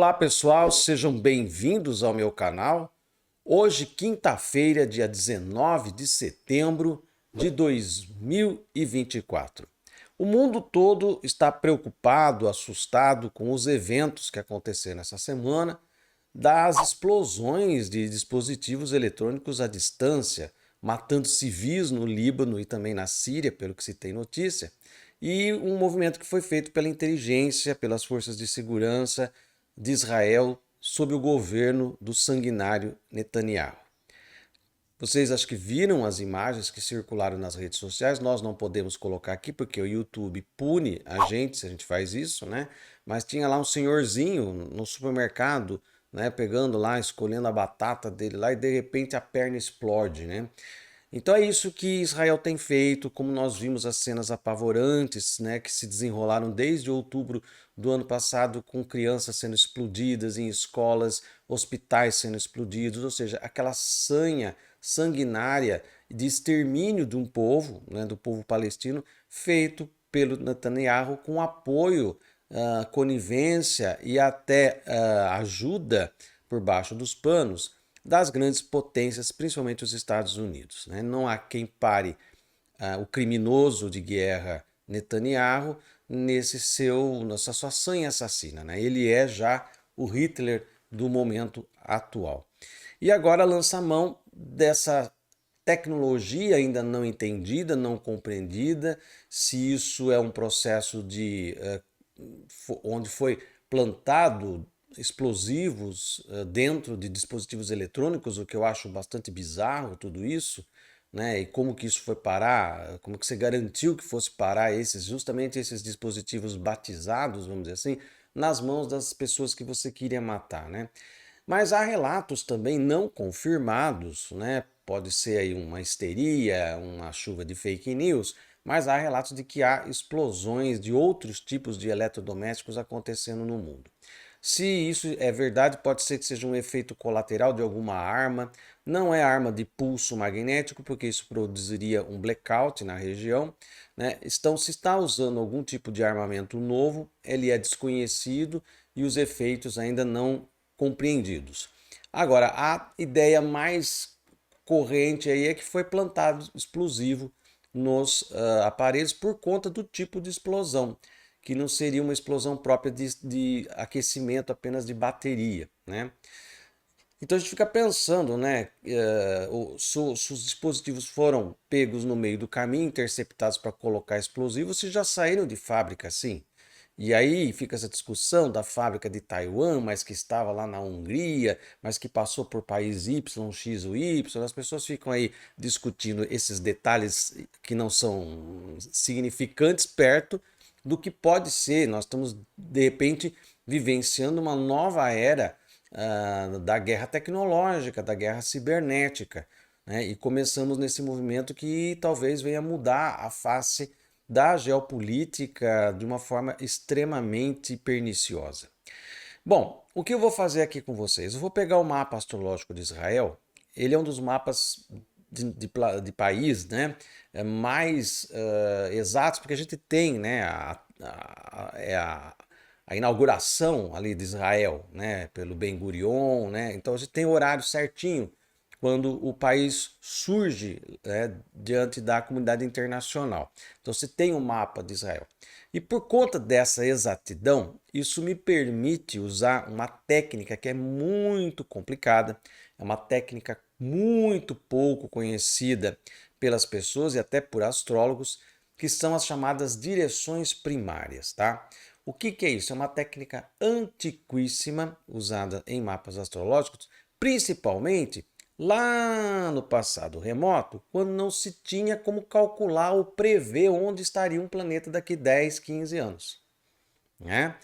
Olá pessoal, sejam bem-vindos ao meu canal. Hoje, quinta-feira, dia 19 de setembro de 2024. O mundo todo está preocupado, assustado com os eventos que aconteceram essa semana, das explosões de dispositivos eletrônicos à distância, matando civis no Líbano e também na Síria, pelo que se tem notícia, e um movimento que foi feito pela inteligência, pelas forças de segurança de Israel sob o governo do sanguinário Netanyahu. Vocês acho que viram as imagens que circularam nas redes sociais, nós não podemos colocar aqui porque o YouTube pune a gente se a gente faz isso, né? Mas tinha lá um senhorzinho no supermercado, né, pegando lá, escolhendo a batata dele lá e de repente a perna explode, né? Então é isso que Israel tem feito, como nós vimos as cenas apavorantes, né, que se desenrolaram desde outubro do ano passado, com crianças sendo explodidas em escolas, hospitais sendo explodidos, ou seja, aquela sanha sanguinária de extermínio de um povo, né, do povo palestino, feito pelo Netanyahu com apoio, conivência e até ajuda por baixo dos panos das grandes potências, principalmente os Estados Unidos, né? Não há quem pare o criminoso de guerra Netanyahu nessa sua sanha assassina, né? Ele é já o Hitler do momento atual. E agora lança mão dessa tecnologia ainda não entendida, não compreendida, se isso é um processo onde foi plantado explosivos dentro de dispositivos eletrônicos, o que eu acho bastante bizarro tudo isso, né? E como que isso foi parar, como que você garantiu que fosse parar justamente esses dispositivos batizados, vamos dizer assim, nas mãos das pessoas que você queria matar, né? Mas há relatos também não confirmados, né? Pode ser aí uma histeria, uma chuva de fake news, mas há relatos de que há explosões de outros tipos de eletrodomésticos acontecendo no mundo. Se isso é verdade, pode ser que seja um efeito colateral de alguma arma. Não é arma de pulso magnético, porque isso produziria um blackout na região, né? Se está usando algum tipo de armamento novo, ele é desconhecido e os efeitos ainda não compreendidos. Agora, a ideia mais corrente aí é que foi plantado explosivo nos aparelhos por conta do tipo de explosão, que não seria uma explosão própria de aquecimento apenas de bateria, né? Então a gente fica pensando, né, se os dispositivos foram pegos no meio do caminho, interceptados para colocar explosivos, se já saíram de fábrica assim. E aí fica essa discussão da fábrica de Taiwan, mas que estava lá na Hungria, mas que passou por país Y, X ou Y. As pessoas ficam aí discutindo esses detalhes que não são significantes perto do que pode ser. Nós estamos, de repente, vivenciando uma nova era da guerra tecnológica, da guerra cibernética, né? E começamos nesse movimento que talvez venha mudar a face da geopolítica de uma forma extremamente perniciosa. Bom, o que eu vou fazer aqui com vocês? Eu vou pegar o mapa astrológico de Israel. Ele é um dos mapas de país, né, mais exatos, porque a gente tem, né, a inauguração ali de Israel, né, pelo Ben Gurion, né, então a gente tem o horário certinho quando o país surge, né, diante da comunidade internacional. Então você tem um mapa de Israel. E por conta dessa exatidão, isso me permite usar uma técnica que é muito complicada, é uma técnica muito pouco conhecida pelas pessoas e até por astrólogos, que são as chamadas direções primárias, tá? O que é isso? É uma técnica antiquíssima usada em mapas astrológicos, principalmente lá no passado remoto, quando não se tinha como calcular ou prever onde estaria um planeta daqui 10, 15 anos, né?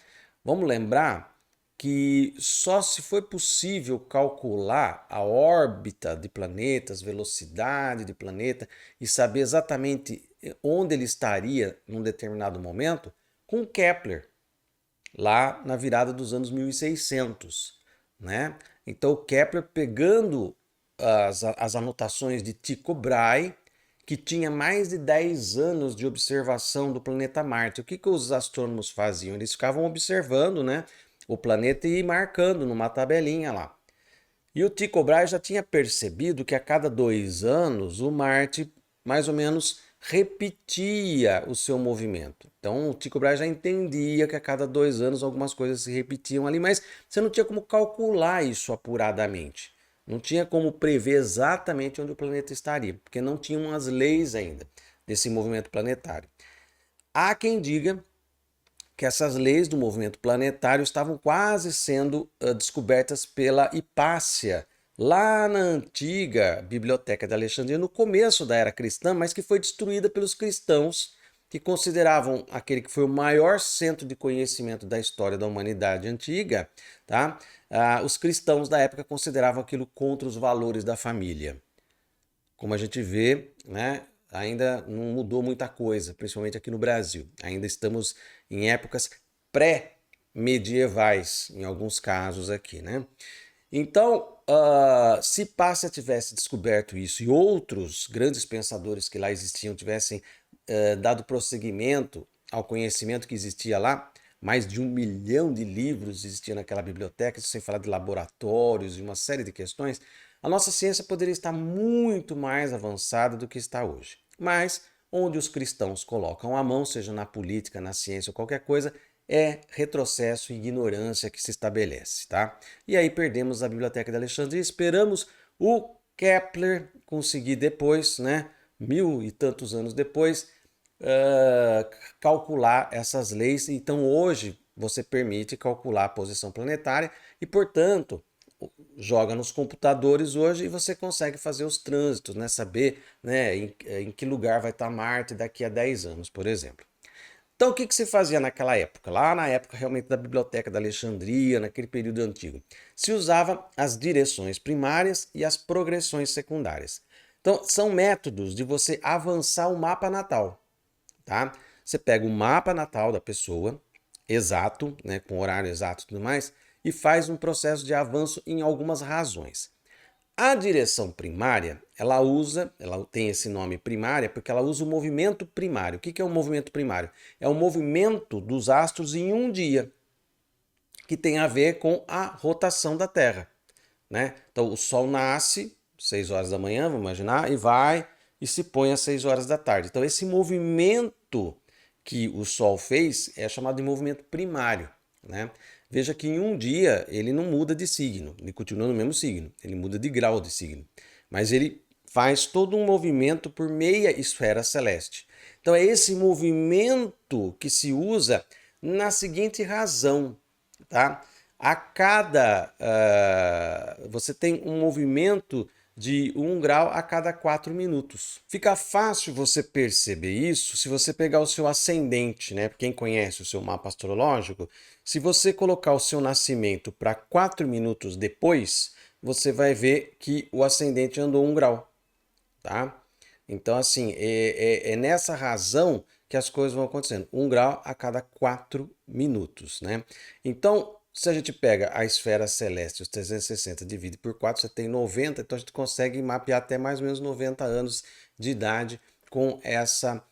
Vamos lembrar que só se foi possível calcular a órbita de planetas, velocidade de planeta e saber exatamente onde ele estaria num determinado momento com Kepler, lá na virada dos anos 1600, né? Então Kepler pegando as anotações de Tycho Brahe, que tinha mais de 10 anos de observação do planeta Marte. O que os astrônomos faziam? Eles ficavam observando, né, o planeta e ir marcando numa tabelinha lá. E o Tycho Brahe já tinha percebido que a cada 2 anos o Marte mais ou menos repetia o seu movimento. Então o Tycho Brahe já entendia que a cada 2 anos algumas coisas se repetiam ali, mas você não tinha como calcular isso apuradamente. Não tinha como prever exatamente onde o planeta estaria, porque não tinham as leis ainda desse movimento planetário. Há quem diga que essas leis do movimento planetário estavam quase sendo descobertas pela Hipácia, lá na antiga Biblioteca de Alexandria, no começo da era cristã, mas que foi destruída pelos cristãos, que consideravam aquele que foi o maior centro de conhecimento da história da humanidade antiga, tá? Os cristãos da época consideravam aquilo contra os valores da família. Como a gente vê, né, ainda não mudou muita coisa, principalmente aqui no Brasil. Ainda estamos em épocas pré-medievais, em alguns casos aqui, né? Então, se Pácia tivesse descoberto isso e outros grandes pensadores que lá existiam tivessem dado prosseguimento ao conhecimento que existia lá, mais de 1 milhão de livros existiam naquela biblioteca, sem falar de laboratórios e uma série de questões, a nossa ciência poderia estar muito mais avançada do que está hoje. Mas onde os cristãos colocam a mão, seja na política, na ciência ou qualquer coisa, é retrocesso e ignorância que se estabelece, tá? E aí perdemos a Biblioteca de Alexandria, esperamos o Kepler conseguir depois, né, 1000 e tantos anos depois, calcular essas leis. Então hoje você permite calcular a posição planetária e, portanto, joga nos computadores hoje e você consegue fazer os trânsitos, né? Saber, né, em que lugar vai estar Marte daqui a 10 anos, por exemplo. Então, o que se fazia naquela época? Lá na época realmente da Biblioteca da Alexandria, naquele período antigo, se usava as direções primárias e as progressões secundárias. Então, são métodos de você avançar o mapa natal, tá? Você pega o mapa natal da pessoa, exato, né, com horário exato e tudo mais, e faz um processo de avanço em algumas razões. A direção primária, ela tem esse nome primária porque ela usa o movimento primário. O que é o movimento primário? É o movimento dos astros em um dia, que tem a ver com a rotação da Terra, né? Então o Sol nasce 6 horas da manhã, vamos imaginar, e vai e se põe às 6 horas da tarde. Então esse movimento que o Sol fez é chamado de movimento primário, né? Veja que em um dia ele não muda de signo, ele continua no mesmo signo, ele muda de grau de signo, mas ele faz todo um movimento por meia esfera celeste. Então é esse movimento que se usa na seguinte razão, tá? A cada você tem um movimento de 1 grau a cada 4 minutos. Fica fácil você perceber isso se você pegar o seu ascendente, né? Quem conhece o seu mapa astrológico, se você colocar o seu nascimento para 4 minutos depois, você vai ver que o ascendente andou 1 grau, tá? Então, assim, é nessa razão que as coisas vão acontecendo. 1 grau a cada 4 minutos, né? Então, se a gente pega a esfera celeste, os 360, divide por 4, você tem 90, então a gente consegue mapear até mais ou menos 90 anos de idade com essa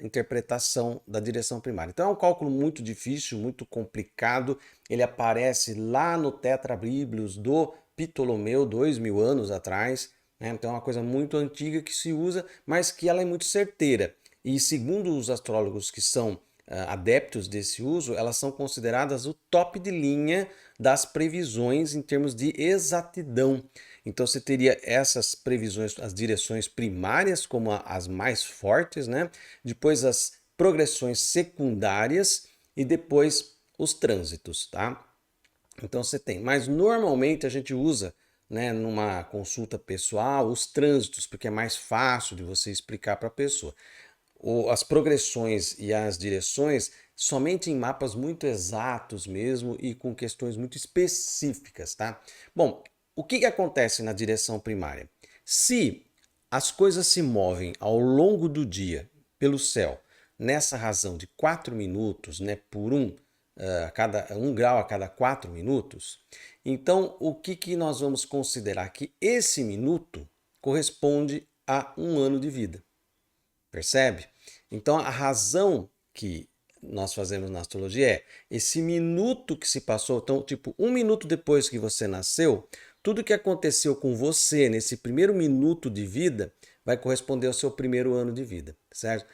interpretação da direção primária. Então é um cálculo muito difícil, muito complicado, ele aparece lá no Tetrabíblios do Ptolomeu, 2000 anos atrás, né? Então é uma coisa muito antiga que se usa, mas que ela é muito certeira. E segundo os astrólogos que são adeptos desse uso, elas são consideradas o top de linha das previsões em termos de exatidão. Então você teria essas previsões, as direções primárias como as mais fortes, né? Depois as progressões secundárias e depois os trânsitos, tá? Então você tem, mas normalmente a gente usa, né, numa consulta pessoal, os trânsitos, porque é mais fácil de você explicar para a pessoa. As progressões e as direções somente em mapas muito exatos mesmo e com questões muito específicas, tá? Bom, o que acontece na direção primária? Se as coisas se movem ao longo do dia pelo céu, nessa razão de 4 minutos, né, por 1 grau a cada 4 minutos, então o que nós vamos considerar? Que esse minuto corresponde a 1 ano de vida. Percebe? Então a razão que nós fazemos na astrologia é esse minuto que se passou, então, tipo, 1 minuto depois que você nasceu, tudo que aconteceu com você nesse primeiro minuto de vida vai corresponder ao seu primeiro ano de vida, certo?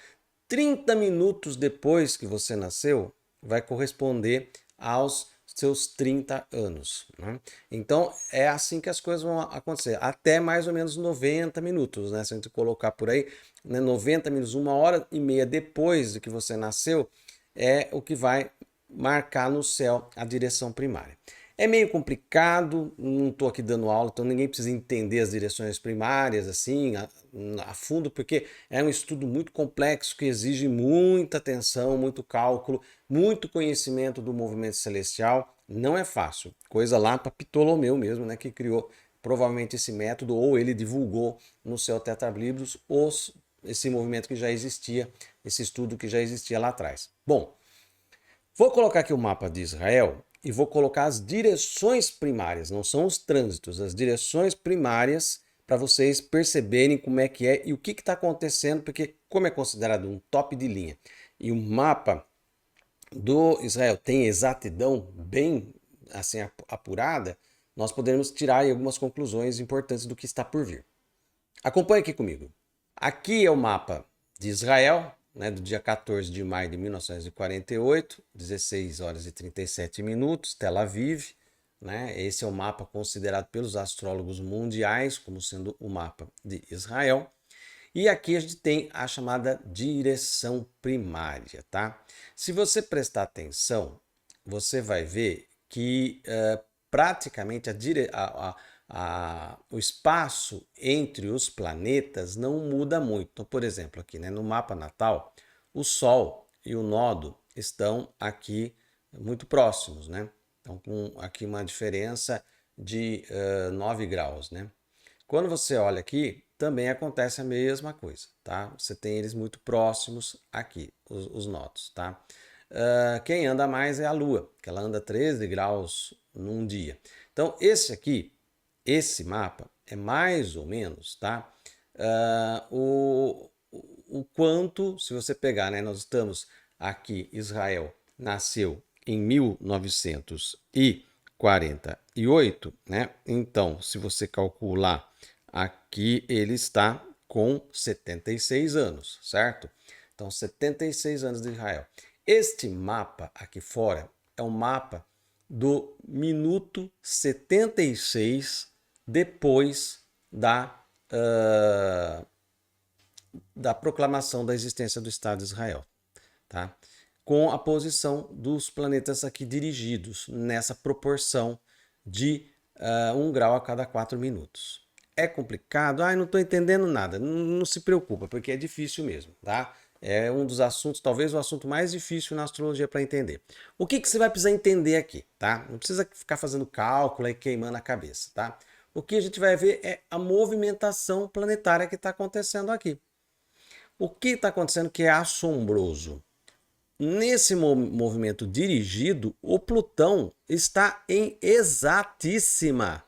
30 minutos depois que você nasceu vai corresponder aos seus 30 anos. Né? Então é assim que as coisas vão acontecer, até mais ou menos 90 minutos, né? Se a gente colocar por aí, né, 90 minutos, 1h30 depois de que você nasceu, é o que vai marcar no céu a direção primária. É meio complicado, não estou aqui dando aula, então ninguém precisa entender as direções primárias assim a fundo, porque é um estudo muito complexo que exige muita atenção, muito cálculo, muito conhecimento do movimento celestial. Não é fácil. Coisa lá para Ptolomeu mesmo, né, que criou provavelmente esse método, ou ele divulgou no seu Tetrablibros esse movimento que já existia, esse estudo que já existia lá atrás. Bom, vou colocar aqui o mapa de Israel e vou colocar as direções primárias, não são os trânsitos, as direções primárias para vocês perceberem como é que é e o que está acontecendo, porque como é considerado um top de linha e o mapa do Israel tem exatidão bem assim apurada, nós podemos tirar aí algumas conclusões importantes do que está por vir. Acompanhe aqui comigo. Aqui é o mapa de Israel, né, do dia 14 de maio de 1948, 16 horas e 37 minutos, Tel Aviv. Né? Esse é o mapa considerado pelos astrólogos mundiais como sendo o mapa de Israel. E aqui a gente tem a chamada direção primária, tá? Se você prestar atenção, você vai ver que praticamente o espaço entre os planetas não muda muito. Então, por exemplo, aqui, né, no mapa natal, o Sol e o Nodo estão aqui muito próximos, né? Então, com aqui uma diferença de 9 graus, né? Quando você olha aqui, também acontece a mesma coisa, tá? Você tem eles muito próximos aqui, os nodos, tá? Quem anda mais é a Lua, que ela anda 13 graus num dia. Então, esse mapa é mais ou menos, tá? O quanto, se você pegar, né? Nós estamos aqui, Israel nasceu em 1948, né? Então, se você calcular aqui, ele está com 76 anos, certo? Então, 76 anos de Israel. Este mapa aqui fora é um mapa do minuto 76 depois da proclamação da existência do Estado de Israel, tá? Com a posição dos planetas aqui dirigidos nessa proporção de 1 grau a cada 4 minutos. É complicado? Não estou entendendo nada. Não se preocupa, porque é difícil mesmo, tá? É um dos assuntos, talvez o assunto mais difícil na astrologia para entender. O que você vai precisar entender aqui, tá? Não precisa ficar fazendo cálculo e queimando a cabeça, tá? O que a gente vai ver é a movimentação planetária que está acontecendo aqui. O que está acontecendo que é assombroso? Nesse movimento dirigido, o Plutão está em exatíssima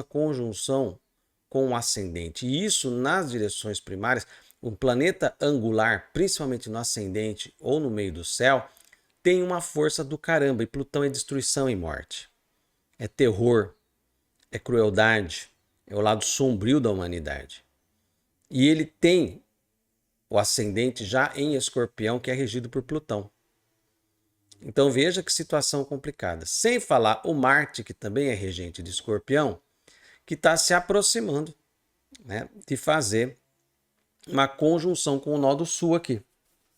conjunção com o ascendente. E isso nas direções primárias, o planeta angular, principalmente no ascendente ou no meio do céu, tem uma força do caramba. E Plutão é destruição e morte. É terror, é crueldade, é o lado sombrio da humanidade. E ele tem o ascendente já em Escorpião, que é regido por Plutão. Então veja que situação complicada. Sem falar o Marte, que também é regente de Escorpião, que está se aproximando, né, de fazer uma conjunção com o nó do Sul aqui.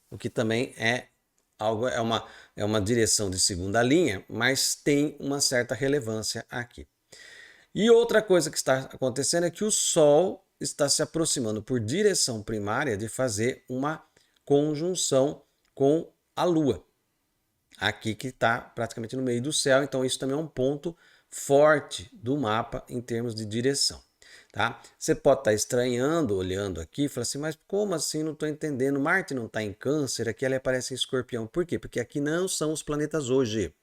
O que também é uma direção de segunda linha, mas tem uma certa relevância aqui. E outra coisa que está acontecendo é que o Sol está se aproximando por direção primária de fazer uma conjunção com a Lua. Aqui que está praticamente no meio do céu, então isso também é um ponto forte do mapa em termos de direção. Tá? Você pode estar estranhando, olhando aqui, e falar assim, mas como assim? Não estou entendendo. Marte não está em Câncer, aqui ela aparece em Escorpião. Por quê? Porque aqui não são os planetas hoje,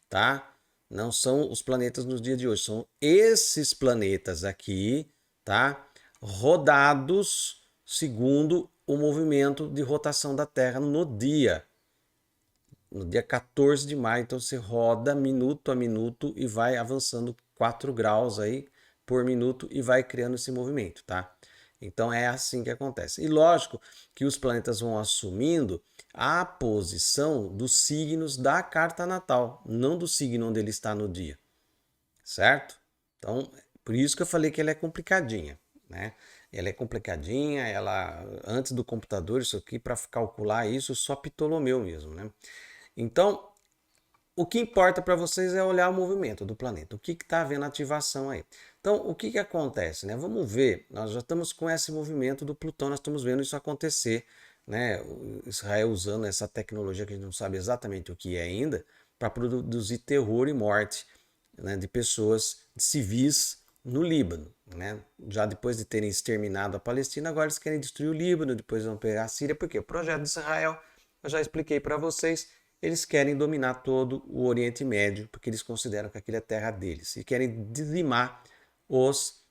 tá? Não são os planetas nos dias de hoje, são esses planetas aqui, tá? Rodados segundo o movimento de rotação da Terra no dia 14 de maio. Então você roda minuto a minuto e vai avançando 4 graus aí por minuto e vai criando esse movimento, tá? Então é assim que acontece. E lógico que os planetas vão assumindo a posição dos signos da carta natal, não do signo onde ele está no dia, certo? Então, por isso que eu falei que ela é complicadinha, né? Ela é complicadinha, ela antes do computador, isso aqui para calcular isso só Ptolomeu mesmo, né? Então, o que importa para vocês é olhar o movimento do planeta, o que está havendo ativação aí. Então, o que acontece, né? Vamos ver, nós já estamos com esse movimento do Plutão, nós estamos vendo isso acontecer, né? O Israel usando essa tecnologia que a gente não sabe exatamente o que é ainda, para produzir terror e morte, né, de pessoas, de civis no Líbano, né? Já depois de terem exterminado a Palestina, agora eles querem destruir o Líbano, depois vão pegar a Síria, porque o projeto de Israel, eu já expliquei para vocês, eles querem dominar todo o Oriente Médio, porque eles consideram que aquilo é terra deles, e querem dizimar os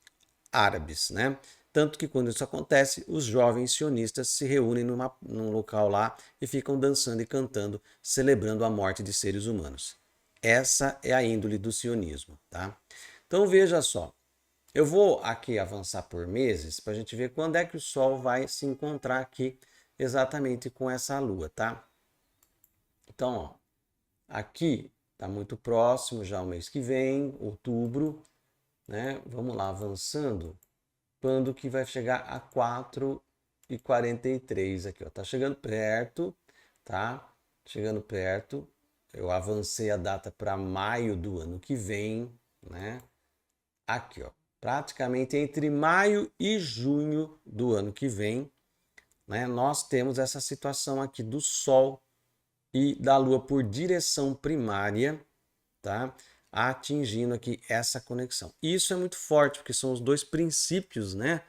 árabes, né? Tanto que quando isso acontece, os jovens sionistas se reúnem num local lá e ficam dançando e cantando, celebrando a morte de seres humanos. Essa é a índole do sionismo, tá? Então veja só, eu vou aqui avançar por meses para a gente ver quando é que o Sol vai se encontrar aqui exatamente com essa Lua, tá? Então, ó, aqui está muito próximo já o mês que vem, outubro, né? Vamos lá, avançando, quando que vai chegar a 4h43 aqui, ó. Tá chegando perto, tá? Chegando perto. Eu avancei a data para maio do ano que vem, né? Aqui, ó. Praticamente entre maio e junho do ano que vem, né? Nós temos essa situação aqui do Sol e da Lua por direção primária, tá? Atingindo aqui essa conexão. Isso é muito forte, porque são os dois princípios, né?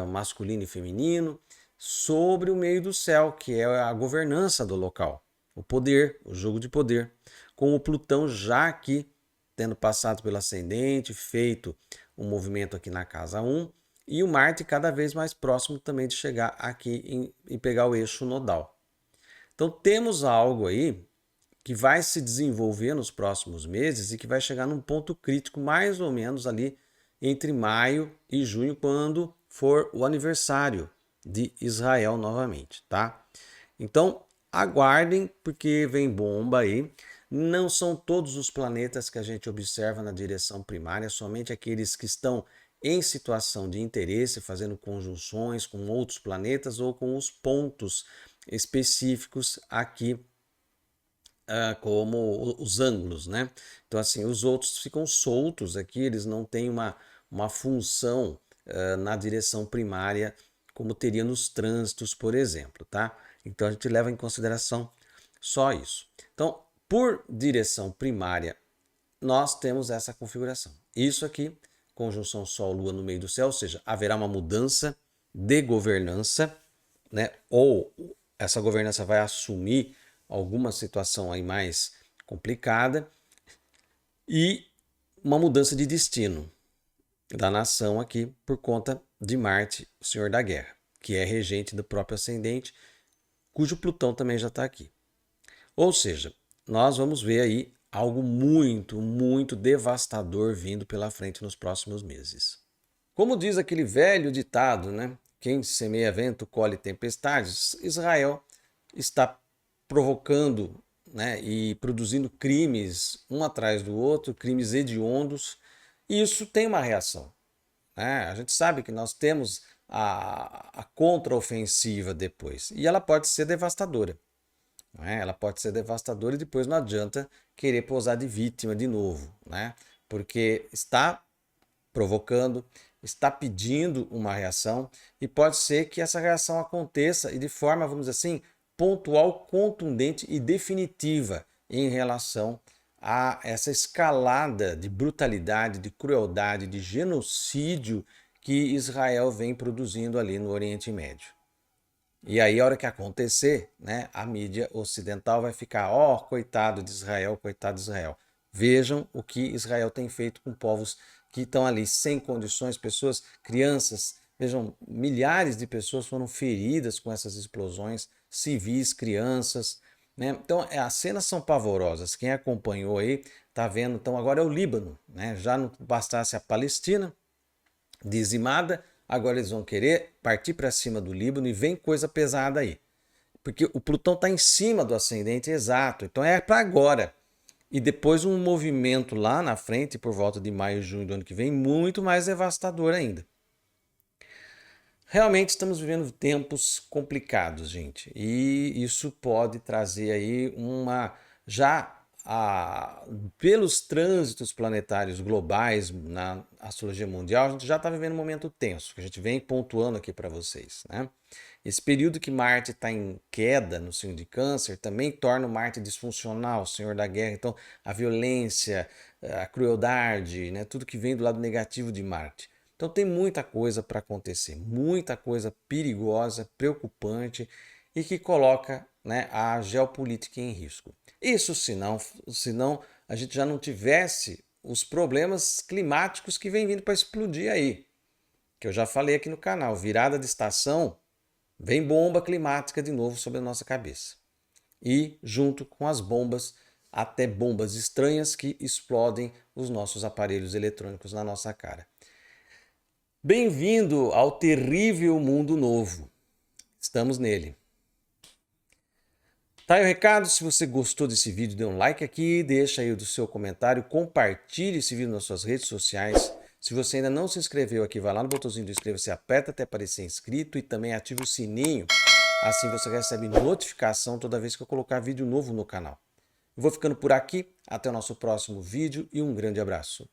Masculino e feminino, sobre o meio do céu, que é a governança do local, o poder, o jogo de poder, com o Plutão já aqui, tendo passado pelo ascendente, feito um movimento aqui na casa 1, e o Marte cada vez mais próximo também de chegar aqui e pegar o eixo nodal. Então temos algo aí que vai se desenvolver nos próximos meses e que vai chegar num ponto crítico mais ou menos ali entre maio e junho, quando for o aniversário de Israel novamente, tá? Então aguardem, porque vem bomba aí. Não são todos os planetas que a gente observa na direção primária, somente aqueles que estão em situação de interesse, fazendo conjunções com outros planetas ou com os pontos específicos aqui, como os ângulos, né? Então, assim, os outros ficam soltos aqui, eles não têm uma função na direção primária, como teria nos trânsitos, por exemplo, tá? Então, a gente leva em consideração só isso. Então, por direção primária, nós temos essa configuração. Isso aqui, conjunção Sol-Lua no meio do céu, ou seja, haverá uma mudança de governança, né? Ou essa governança vai assumir alguma situação aí mais complicada e uma mudança de destino da nação aqui por conta de Marte, o Senhor da Guerra, que é regente do próprio ascendente, cujo Plutão também já está aqui. Ou seja, nós vamos ver aí algo muito, muito devastador vindo pela frente nos próximos meses. Como diz aquele velho ditado, né? Quem semeia vento colhe tempestades. Israel está provocando, né, e produzindo crimes um atrás do outro, crimes hediondos, e isso tem uma reação, né? A gente sabe que nós temos a contraofensiva depois, e ela pode ser devastadora, né? Ela pode ser devastadora e depois não adianta querer posar de vítima de novo, né? Porque está provocando, está pedindo uma reação e pode ser que essa reação aconteça e de forma, vamos dizer assim, pontual, contundente e definitiva em relação a essa escalada de brutalidade, de crueldade, de genocídio que Israel vem produzindo ali no Oriente Médio. E aí, a hora que acontecer, né, a mídia ocidental vai ficar, ó, coitado de Israel, coitado de Israel. Vejam o que Israel tem feito com povos que estão ali sem condições, pessoas, crianças, Vejam, milhares de pessoas foram feridas com essas explosões, civis, crianças, né? Então, as cenas são pavorosas. Quem acompanhou aí tá vendo. Então, agora é o Líbano, né? Já não bastasse a Palestina dizimada, agora eles vão querer partir para cima do Líbano e vem coisa pesada aí. Porque o Plutão está em cima do ascendente exato, então é para agora. E depois um movimento lá na frente, por volta de maio e junho do ano que vem, muito mais devastador ainda. Realmente estamos vivendo tempos complicados, gente. E isso pode trazer aí pelos trânsitos planetários globais na astrologia mundial, a gente já está vivendo um momento tenso, que a gente vem pontuando aqui para vocês, né? Esse período que Marte está em queda no signo de Câncer também torna o Marte disfuncional, o senhor da guerra. Então, a violência, a crueldade, né? Tudo que vem do lado negativo de Marte. Então tem muita coisa para acontecer, muita coisa perigosa, preocupante e que coloca, né, a geopolítica em risco. Isso senão a gente já não tivesse os problemas climáticos que vem vindo para explodir aí. Que eu já falei aqui no canal, virada de estação, vem bomba climática de novo sobre a nossa cabeça. E junto com as bombas, até bombas estranhas que explodem os nossos aparelhos eletrônicos na nossa cara. Bem-vindo ao terrível mundo novo. Estamos nele. Tá aí o recado. Se você gostou desse vídeo, dê um like aqui, deixa aí o seu comentário, compartilhe esse vídeo nas suas redes sociais. Se você ainda não se inscreveu aqui, vai lá no botãozinho do inscreva-se, aperta até aparecer inscrito e também ative o sininho. Assim você recebe notificação toda vez que eu colocar vídeo novo no canal. Eu vou ficando por aqui. Até o nosso próximo vídeo e um grande abraço.